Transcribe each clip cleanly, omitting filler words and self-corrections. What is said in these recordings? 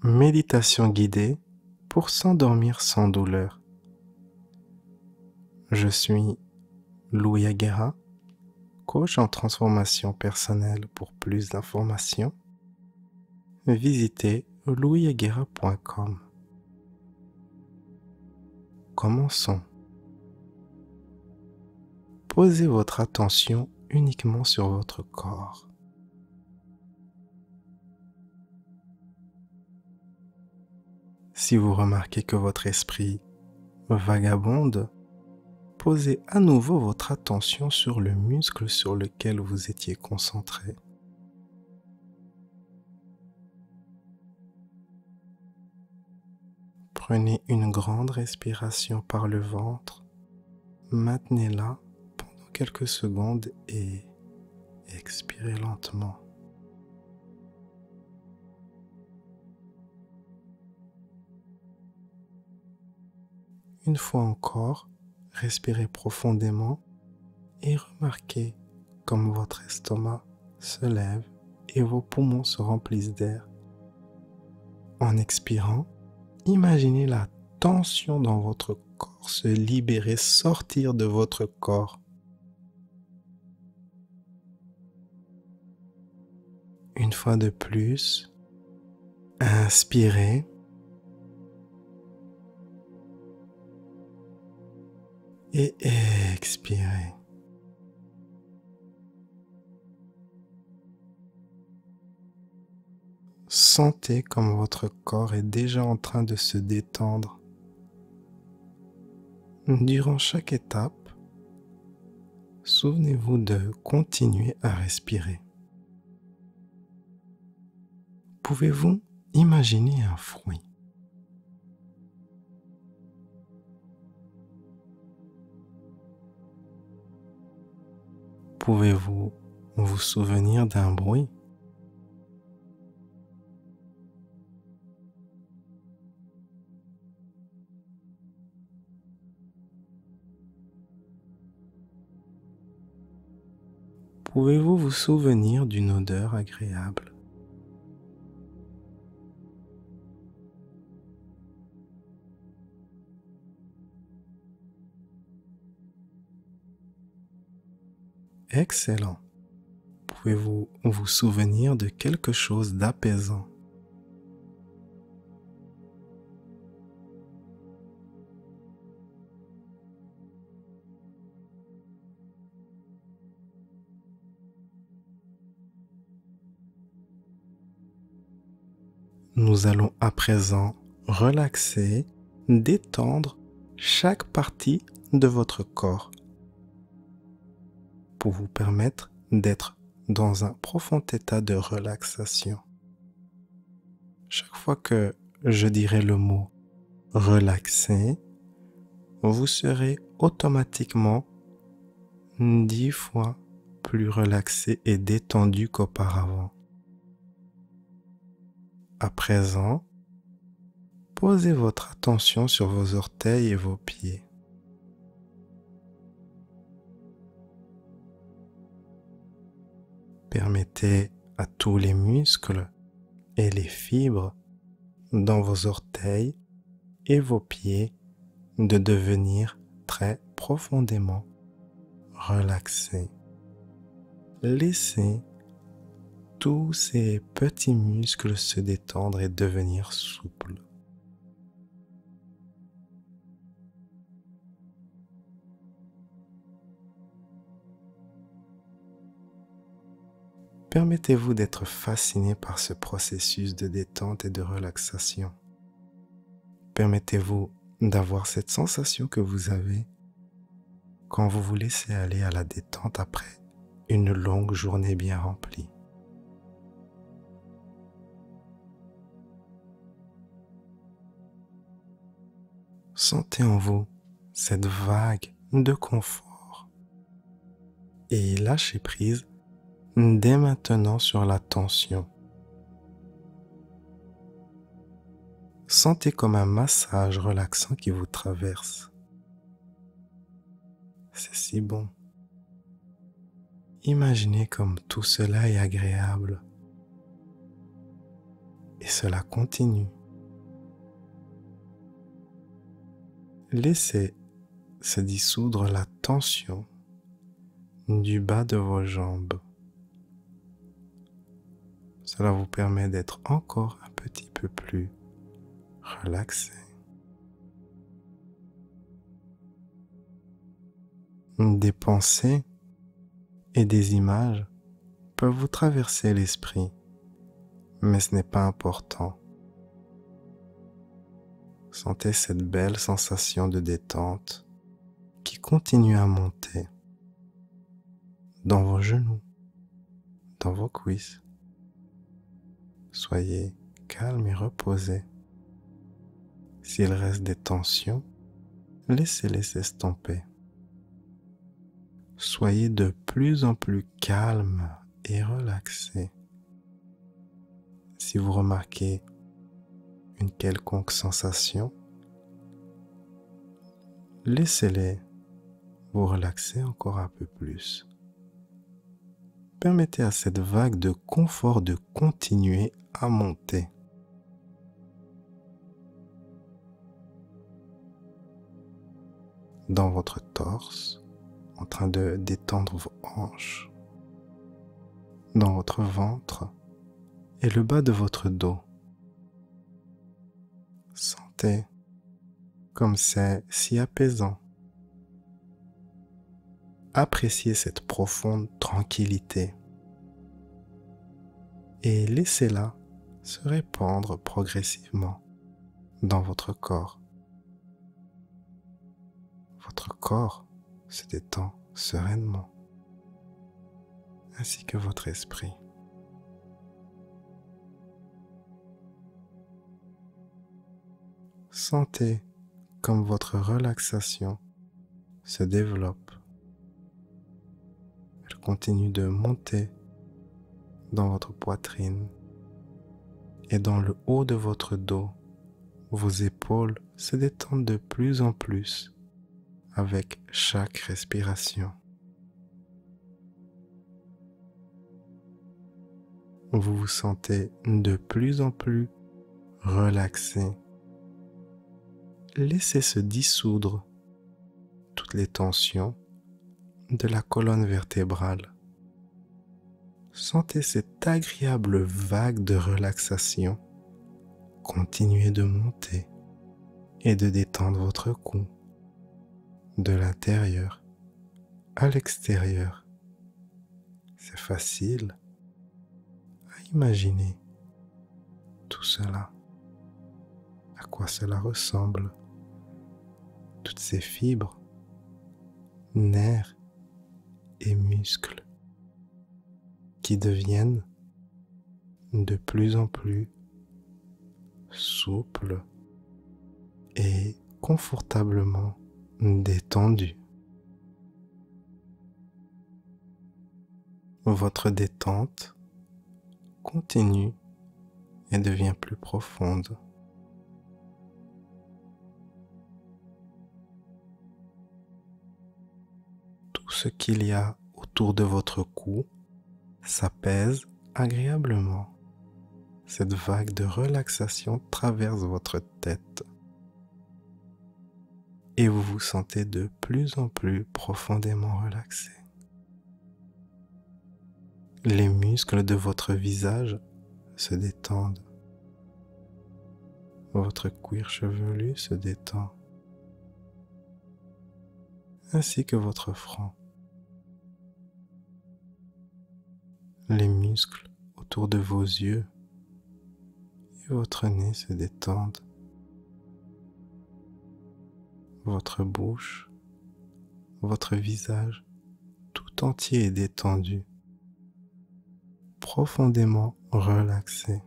Méditation guidée pour s'endormir sans douleur. Je suis Louis Aguera, coach en transformation personnelle. Pour plus d'informations, visitez louisaguera.com. Commençons. Posez votre attention uniquement sur votre corps. Si vous remarquez que votre esprit vagabonde, posez à nouveau votre attention sur le muscle sur lequel vous étiez concentré. Prenez une grande respiration par le ventre, maintenez-la pendant quelques secondes et expirez lentement. Une fois encore, respirez profondément et remarquez comme votre estomac se lève et vos poumons se remplissent d'air. En expirant, imaginez la tension dans votre corps se libérer, sortir de votre corps. Une fois de plus, inspirez et expirez. Sentez comme votre corps est déjà en train de se détendre. Durant chaque étape, souvenez-vous de continuer à respirer. Pouvez-vous imaginer un fruit? Pouvez-vous vous souvenir d'un bruit? Pouvez-vous vous souvenir d'une odeur agréable? Excellent. Pouvez-vous vous souvenir de quelque chose d'apaisant? Nous allons à présent relaxer, détendre chaque partie de votre corps pour vous permettre d'être dans un profond état de relaxation. Chaque fois que je dirai le mot relaxer, vous serez automatiquement 10 fois plus relaxé et détendu qu'auparavant. À présent, posez votre attention sur vos orteils et vos pieds. Permettez à tous les muscles et les fibres dans vos orteils et vos pieds de devenir très profondément relaxés. Laissez tous ces petits muscles se détendre et devenir souples. Permettez-vous d'être fasciné par ce processus de détente et de relaxation. Permettez-vous d'avoir cette sensation que vous avez quand vous vous laissez aller à la détente après une longue journée bien remplie. Sentez en vous cette vague de confort et lâchez prise dès maintenant sur la tension. Sentez comme un massage relaxant qui vous traverse. C'est si bon. Imaginez comme tout cela est agréable. et cela continue. Laissez se dissoudre la tension du bas de vos jambes. Cela vous permet d'être encore un petit peu plus relaxé. Des pensées et des images peuvent vous traverser l'esprit, mais ce n'est pas important. Sentez cette belle sensation de détente qui continue à monter dans vos genoux, dans vos cuisses. Soyez calme et reposé. S'il reste des tensions, laissez-les s'estomper. Soyez de plus en plus calme et relaxé. Si vous remarquez une quelconque sensation, laissez-les vous relaxer encore un peu plus. Permettez à cette vague de confort de continuer à monter. Dans votre torse, en train de détendre vos hanches, dans votre ventre et le bas de votre dos. Sentez comme c'est si apaisant. Appréciez cette profonde tranquillité et laissez-la se répandre progressivement dans votre corps. Votre corps se détend sereinement, ainsi que votre esprit. Sentez comme votre relaxation se développe. Elle continue de monter dans votre poitrine et dans le haut de votre dos. Vos épaules se détendent de plus en plus avec chaque respiration. Vous vous sentez de plus en plus relaxé. Laissez se dissoudre toutes les tensions de la colonne vertébrale. Sentez cette agréable vague de relaxation continuer de monter et de détendre votre cou de l'intérieur à l'extérieur. C'est facile à imaginer tout cela, à quoi cela ressemble, toutes ces fibres, nerfs et muscles qui deviennent de plus en plus souples et confortablement détendus. Votre détente continue et devient plus profonde. Tout ce qu'il y a autour de votre cou s'apaise agréablement. Cette vague de relaxation traverse votre tête et vous vous sentez de plus en plus profondément relaxé. Les muscles de votre visage se détendent. Votre cuir chevelu se détend, ainsi que votre front. Les muscles autour de vos yeux et votre nez se détendent. Votre bouche, votre visage tout entier est détendu, profondément relaxé.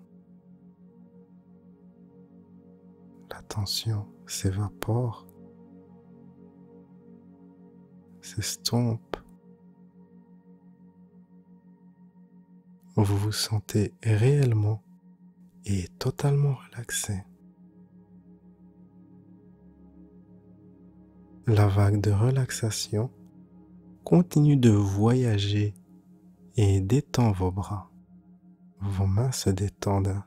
La tension s'évapore, s'estompe. Vous vous sentez réellement et totalement relaxé. La vague de relaxation continue de voyager et détend vos bras. Vos mains se détendent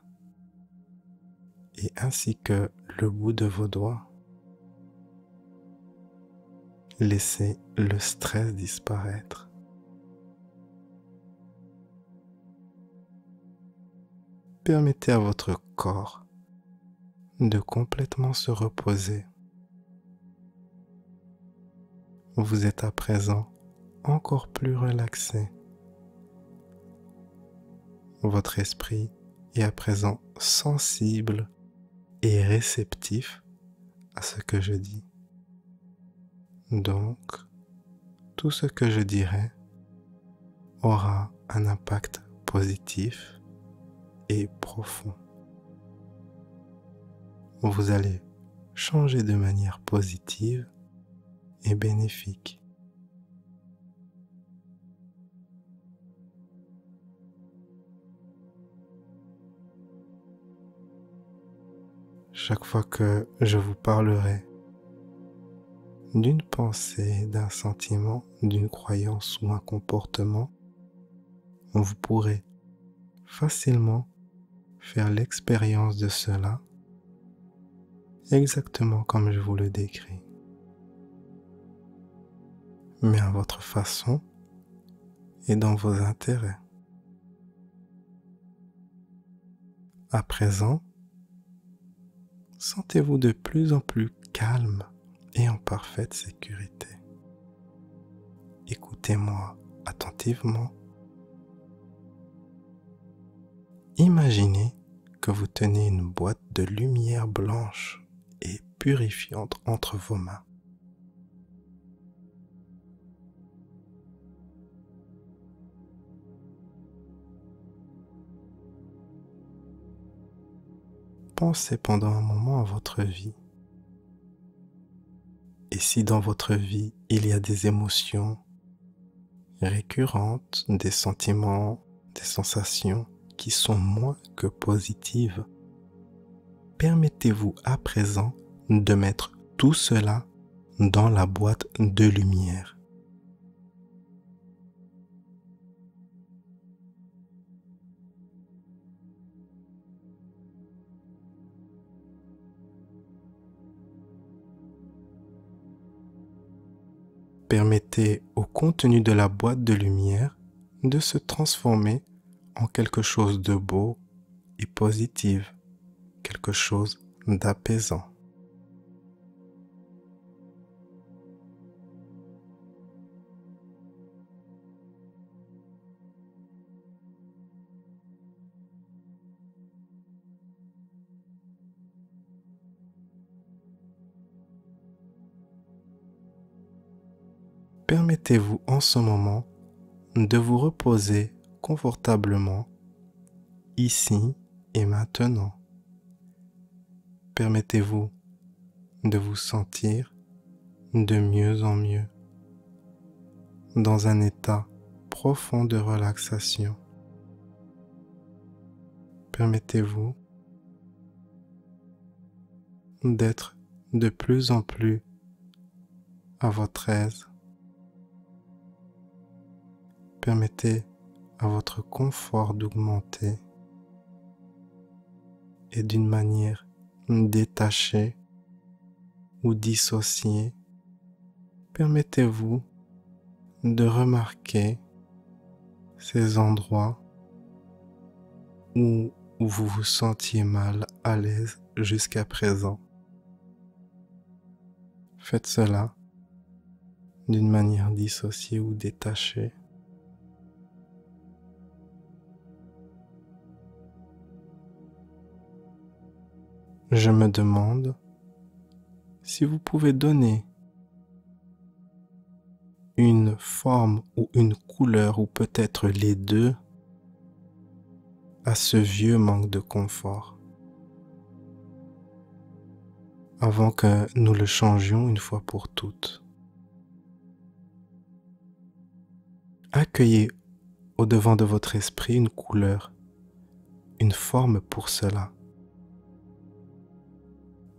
et ainsi que le bout de vos doigts. Laissez le stress disparaître. Permettez à votre corps de complètement se reposer. Vous êtes à présent encore plus relaxé. Votre esprit est à présent sensible et réceptif à ce que je dis. Donc, tout ce que je dirai aura un impact positif et profond. Vous allez changer de manière positive et bénéfique. Chaque fois que je vous parlerai d'une pensée, d'un sentiment, d'une croyance ou un comportement, vous pourrez facilement faire l'expérience de cela exactement comme je vous le décris, mais à votre façon et dans vos intérêts. À présent, sentez-vous de plus en plus calme et en parfaite sécurité. Écoutez-moi attentivement. Imaginez que vous tenez une boîte de lumière blanche et purifiante entre vos mains. Pensez pendant un moment à votre vie. Et si dans votre vie, il y a des émotions récurrentes, des sentiments, des sensations qui sont moins que positives, permettez-vous à présent de mettre tout cela dans la boîte de lumière. Permettez au contenu de la boîte de lumière de se transformer en quelque chose de beau et positif, quelque chose d'apaisant. Permettez-vous en ce moment de vous reposer confortablement ici et maintenant. Permettez-vous de vous sentir de mieux en mieux dans un état profond de relaxation. Permettez-vous d'être de plus en plus à votre aise. Permettez à votre confort d'augmenter et d'une manière détachée ou dissociée. Permettez-vous de remarquer ces endroits où vous vous sentiez mal à l'aise jusqu'à présent. Faites cela d'une manière dissociée ou détachée. Je me demande si vous pouvez donner une forme ou une couleur ou peut-être les deux à ce vieux manque de confort avant que nous le changions une fois pour toutes. Accueillez au devant de votre esprit une couleur, une forme pour cela.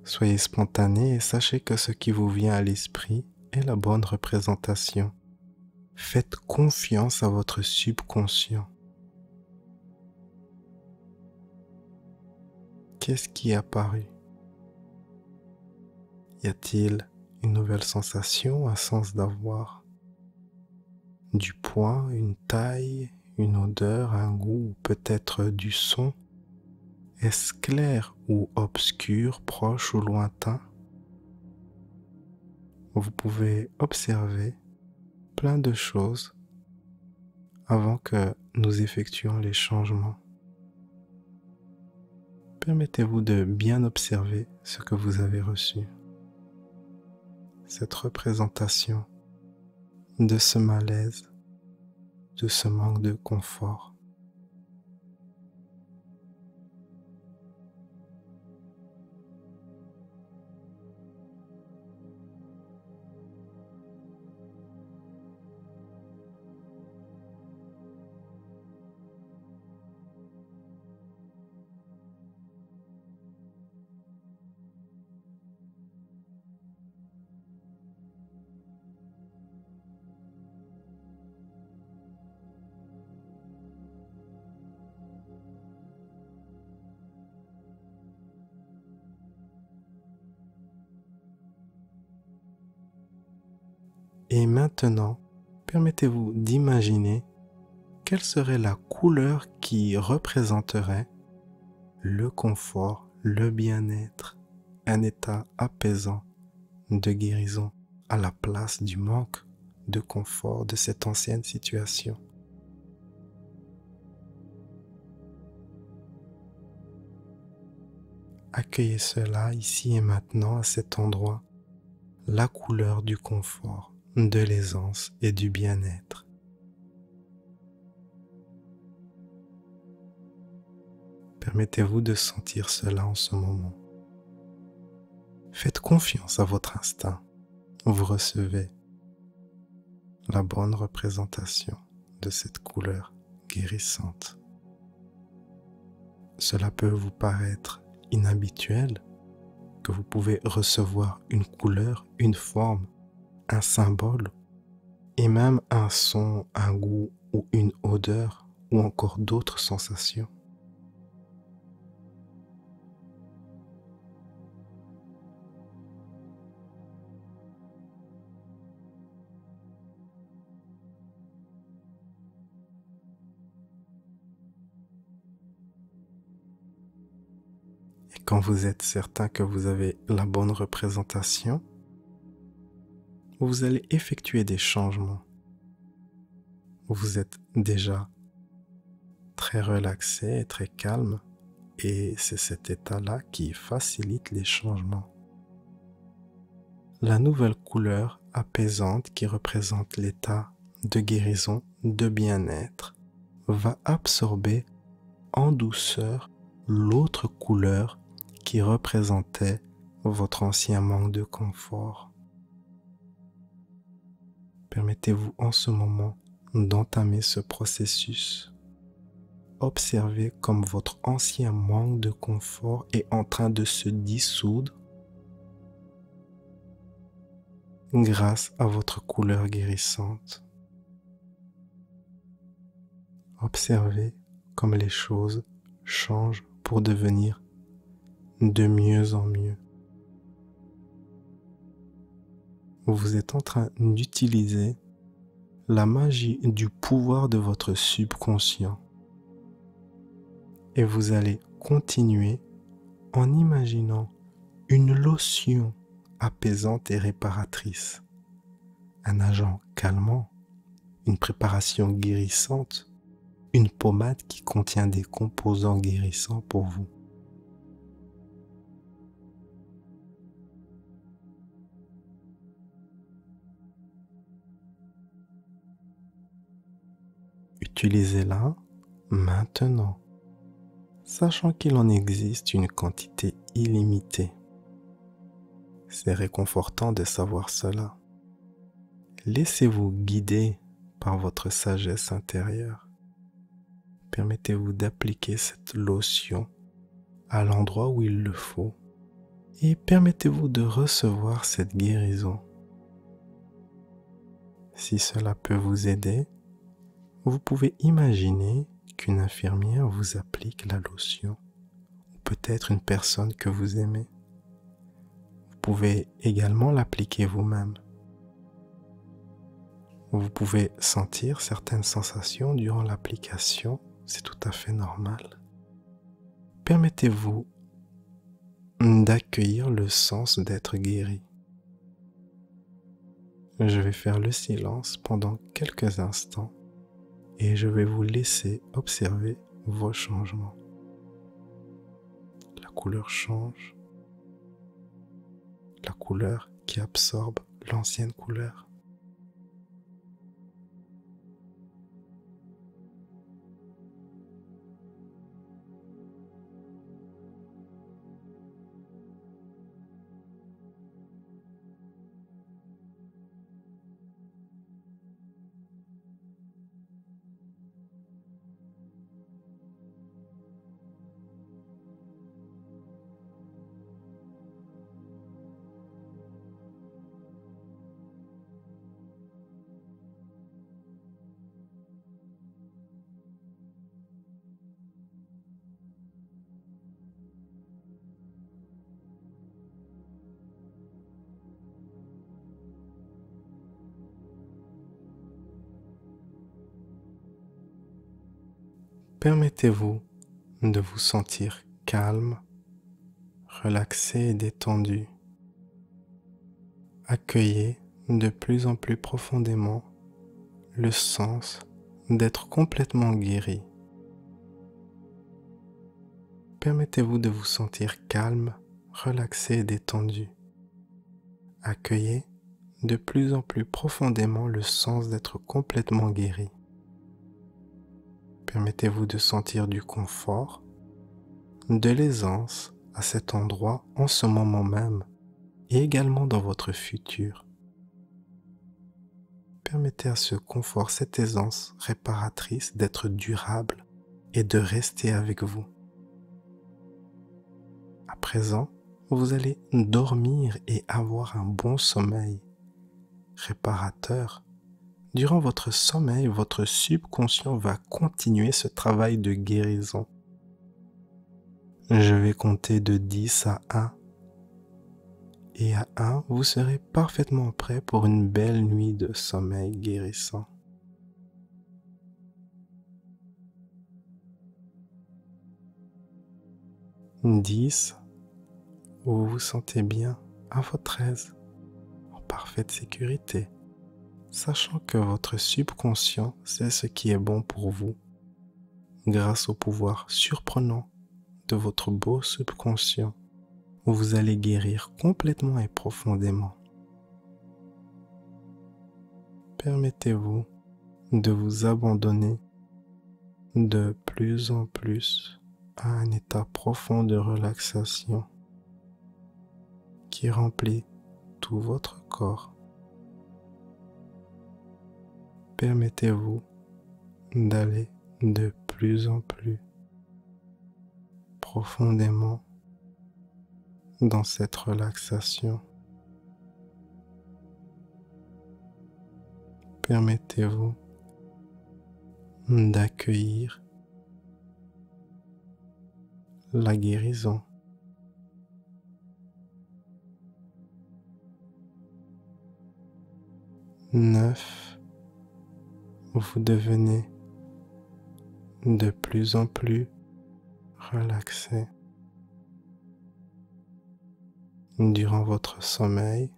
Soyez spontané et sachez que ce qui vous vient à l'esprit est la bonne représentation. Faites confiance à votre subconscient. Qu'est-ce qui est apparu? Y a-t-il une nouvelle sensation, un sens d'avoir? Du poids, une taille, une odeur, un goût, ou peut-être du son? Est-ce clair ou obscur, proche ou lointain? Vous pouvez observer plein de choses avant que nous effectuions les changements. Permettez-vous de bien observer ce que vous avez reçu. Cette représentation de ce malaise, de ce manque de confort. Et maintenant, permettez-vous d'imaginer quelle serait la couleur qui représenterait le confort, le bien-être, un état apaisant de guérison à la place du manque de confort de cette ancienne situation. Accueillez cela ici et maintenant à cet endroit, la couleur du confort, de l'aisance et du bien-être. Permettez-vous de sentir cela en ce moment. Faites confiance à votre instinct. Vous recevez la bonne représentation de cette couleur guérissante. Cela peut vous paraître inhabituel, que vous pouvez recevoir une couleur, une forme, un symbole, et même un son, un goût ou une odeur, ou encore d'autres sensations. Et quand vous êtes certain que vous avez la bonne représentation, vous allez effectuer des changements. Vous êtes déjà très relaxé et très calme, et c'est cet état-là qui facilite les changements. La nouvelle couleur apaisante qui représente l'état de guérison, de bien-être, va absorber en douceur l'autre couleur qui représentait votre ancien manque de confort. Permettez-vous en ce moment d'entamer ce processus. Observez comme votre ancien manque de confort est en train de se dissoudre grâce à votre couleur guérissante. Observez comme les choses changent pour devenir de mieux en mieux. Vous êtes en train d'utiliser la magie du pouvoir de votre subconscient. Et vous allez continuer en imaginant une lotion apaisante et réparatrice, un agent calmant, une préparation guérissante, une pommade qui contient des composants guérissants pour vous. Utilisez-la maintenant, sachant qu'il en existe une quantité illimitée. C'est réconfortant de savoir cela. Laissez-vous guider par votre sagesse intérieure. Permettez-vous d'appliquer cette lotion à l'endroit où il le faut et permettez-vous de recevoir cette guérison. Si cela peut vous aider, vous pouvez imaginer qu'une infirmière vous applique la lotion. peut-être une personne que vous aimez. Vous pouvez également l'appliquer vous-même. Vous pouvez sentir certaines sensations durant l'application, c'est tout à fait normal. Permettez-vous d'accueillir le sens d'être guéri. Je vais faire le silence pendant quelques instants et je vais vous laisser observer vos changements. La couleur change, la couleur qui absorbe l'ancienne couleur. Permettez-vous de vous sentir calme, relaxé et détendu. Accueillez de plus en plus profondément le sens d'être complètement guéri. Permettez-vous de vous sentir calme, relaxé et détendu. Accueillez de plus en plus profondément le sens d'être complètement guéri. Permettez-vous de sentir du confort, de l'aisance à cet endroit en ce moment même et également dans votre futur. Permettez à ce confort, cette aisance réparatrice d'être durable et de rester avec vous. À présent, vous allez dormir et avoir un bon sommeil réparateur. Durant votre sommeil, votre subconscient va continuer ce travail de guérison. Je vais compter de 10 à 1. Et à 1, vous serez parfaitement prêt pour une belle nuit de sommeil guérissant. 10, vous vous sentez bien, à votre aise, en parfaite sécurité, sachant que votre subconscient sait ce qui est bon pour vous, grâce au pouvoir surprenant de votre beau subconscient. Vous allez guérir complètement et profondément. Permettez-vous de vous abandonner de plus en plus à un état profond de relaxation qui remplit tout votre corps. Permettez-vous d'aller de plus en plus profondément dans cette relaxation. Permettez-vous d'accueillir la guérison. Neuf, vous devenez de plus en plus relaxé. Durant votre sommeil,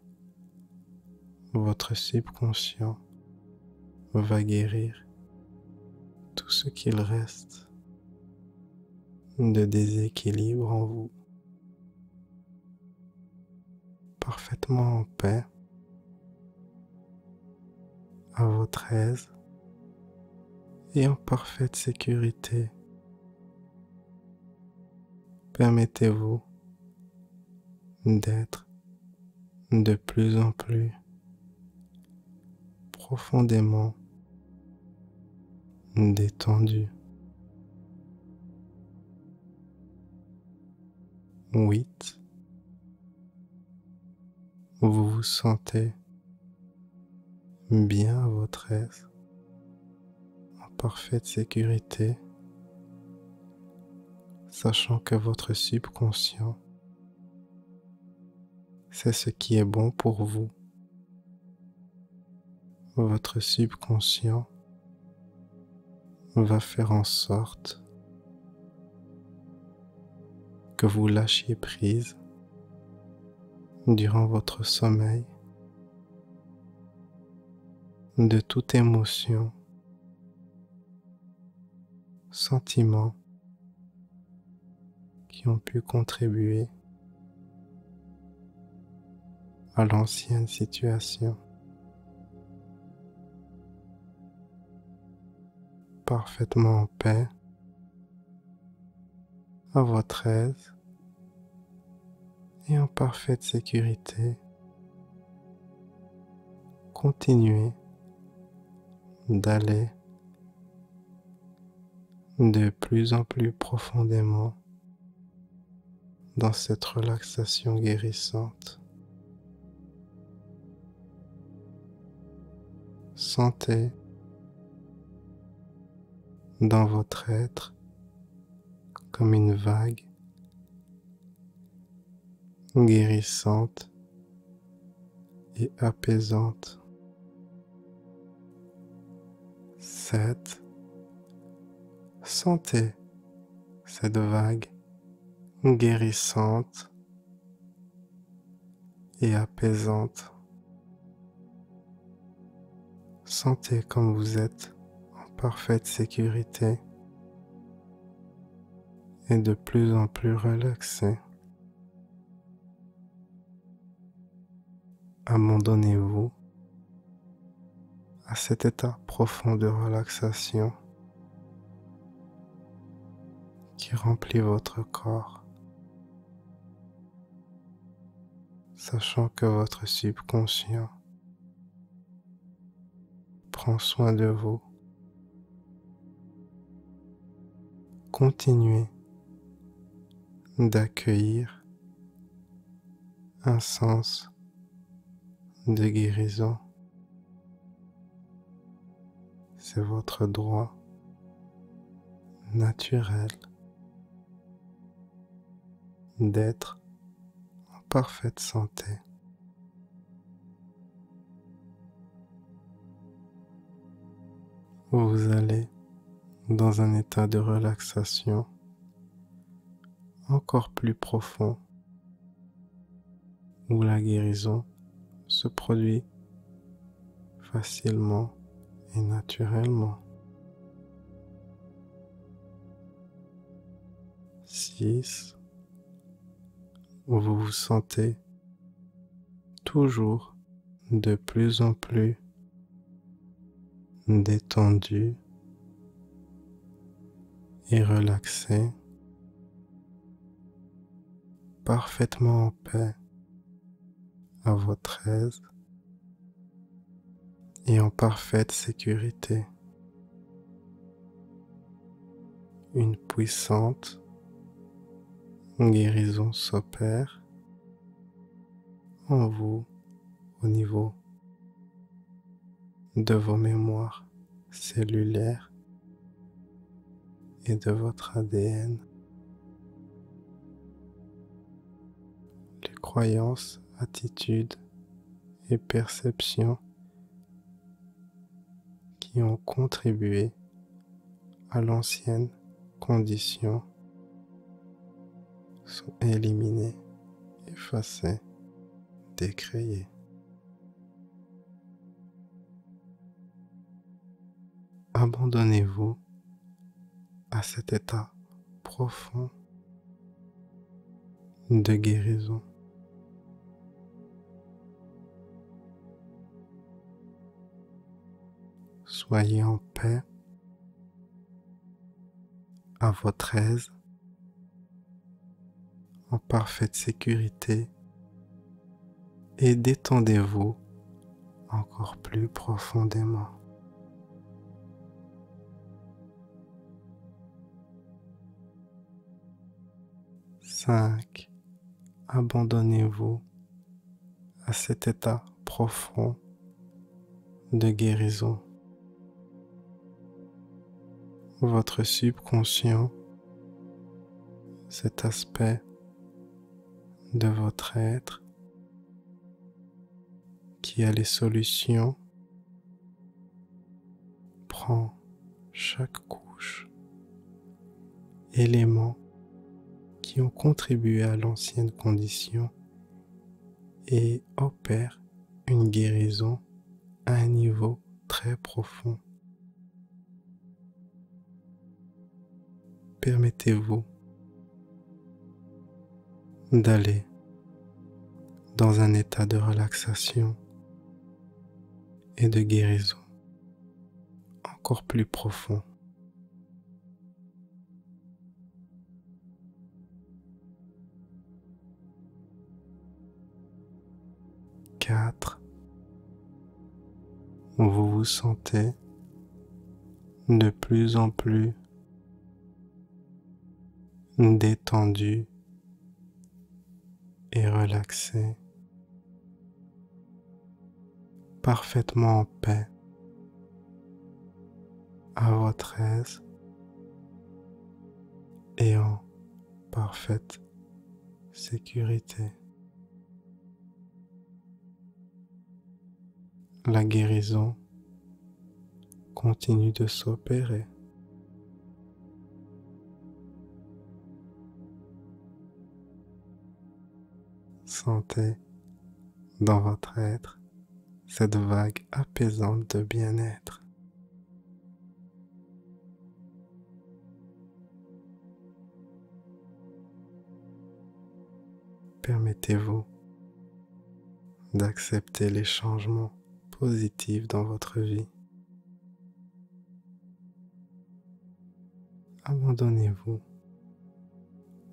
votre subconscient va guérir tout ce qu'il reste de déséquilibre en vous, parfaitement en paix, à votre aise et en parfaite sécurité. Permettez-vous d'être de plus en plus profondément détendu. 8. Vous vous sentez bien à votre aise, en parfaite sécurité, sachant que votre subconscient sait ce qui est bon pour vous. Votre subconscient va faire en sorte que vous lâchiez prise durant votre sommeil de toute émotion, sentiment qui ont pu contribuer à l'ancienne situation. Parfaitement en paix, à votre aise et en parfaite sécurité, continuez d'aller de plus en plus profondément dans cette relaxation guérissante. Sentez dans votre être comme une vague guérissante et apaisante. 7. Sentez cette vague guérissante et apaisante. Sentez comme vous êtes en parfaite sécurité et de plus en plus relaxé. Abandonnez-vous à cet état profond de relaxation qui remplit votre corps, sachant que votre subconscient prend soin de vous. Continuez d'accueillir un sens de guérison. C'est votre droit naturel d'être en parfaite santé. Vous allez dans un état de relaxation encore plus profond où la guérison se produit facilement et naturellement. 6. Vous vous sentez toujours de plus en plus détendu et relaxé, parfaitement en paix, à votre aise et en parfaite sécurité. Une puissante guérison s'opère en vous au niveau de vos mémoires cellulaires et de votre ADN. Les croyances, attitudes et perceptions qui ont contribué à l'ancienne condition sont éliminées, effacées, décriées. Abandonnez-vous à cet état profond de guérison. Soyez en paix, à votre aise, en parfaite sécurité et détendez-vous encore plus profondément. 5. Abandonnez-vous à cet état profond de guérison. Votre subconscient cet aspect de votre être qui a les solutions prend chaque couche, éléments qui ont contribué à l'ancienne condition et opère une guérison à un niveau très profond. Permettez-vous d'aller dans un état de relaxation et de guérison encore plus profond. 4. Vous vous sentez de plus en plus détendu et relaxé, parfaitement en paix, à votre aise et en parfaite sécurité. La guérison continue de s'opérer. Sentez dans votre être cette vague apaisante de bien-être. Permettez-vous d'accepter les changements positifs dans votre vie. Abandonnez-vous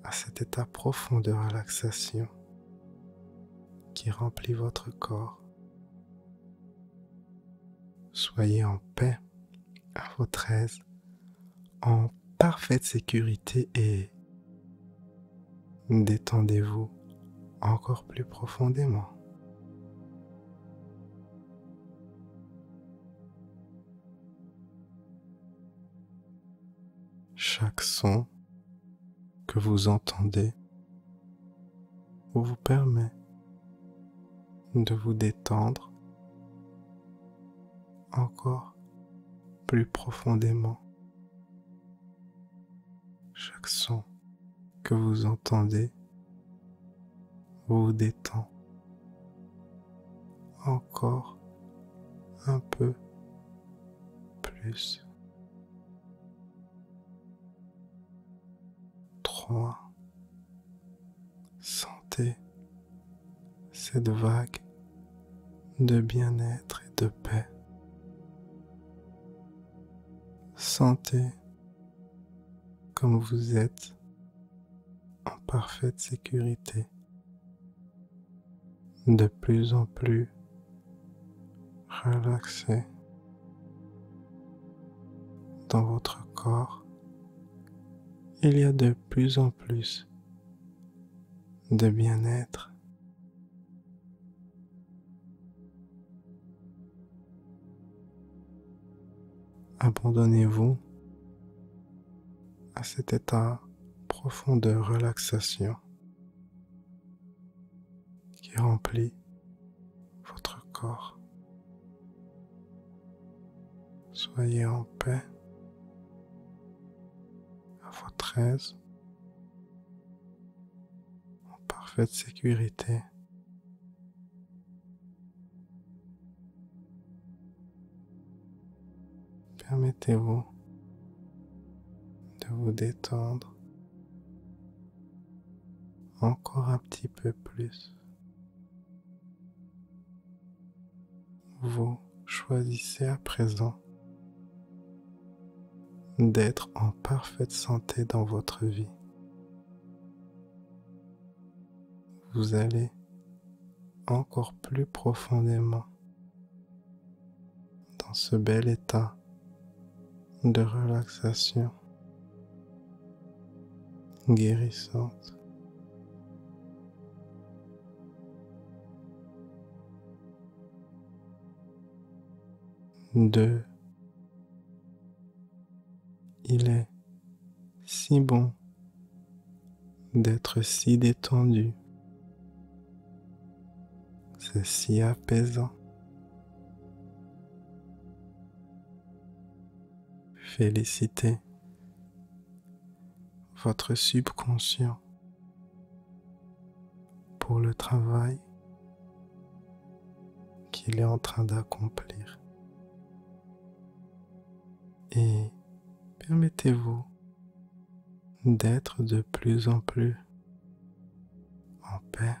à cet état profond de relaxation qui remplit votre corps. Soyez en paix, à votre aise, en parfaite sécurité et détendez-vous encore plus profondément. Chaque son que vous entendez vous permet de vous détendre encore plus profondément. Chaque son que vous entendez vous détend encore un peu plus. 3. Sentez cette vague de bien-être et de paix. Sentez comme vous êtes en parfaite sécurité, de plus en plus relaxé dans votre corps. Il y a de plus en plus de bien-être. Abandonnez-vous à cet état profond de relaxation qui remplit votre corps. Soyez en paix, à votre aise, en parfaite sécurité. Permettez-vous de vous détendre encore un petit peu plus. Vous choisissez à présent d'être en parfaite santé dans votre vie. Vous allez encore plus profondément dans ce bel état de relaxation guérissante. 2. Il est si bon d'être si détendu. C'est si apaisant. Félicitez votre subconscient pour le travail qu'il est en train d'accomplir. Et permettez-vous d'être de plus en plus en paix,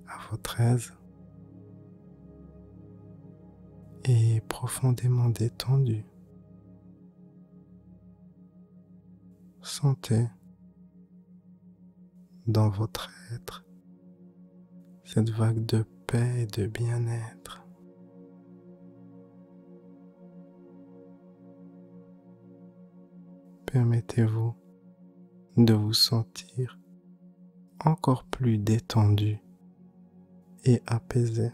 à votre aise et profondément détendu. Sentez dans votre être cette vague de paix et de bien-être. Permettez-vous de vous sentir encore plus détendu et apaisé.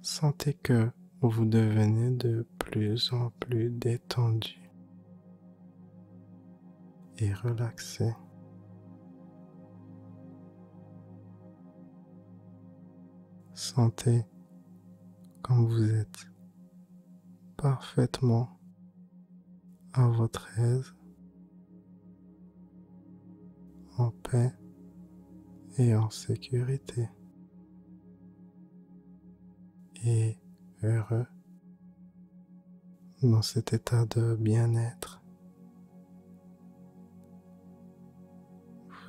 Sentez que vous devenez de plus en plus détendu et relaxé. Sentez comme vous êtes parfaitement à votre aise, en paix et en sécurité. Et heureux dans cet état de bien-être.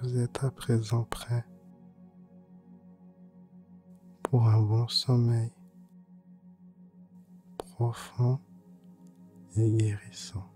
Vous êtes à présent prêt pour un bon sommeil profond et guérissant.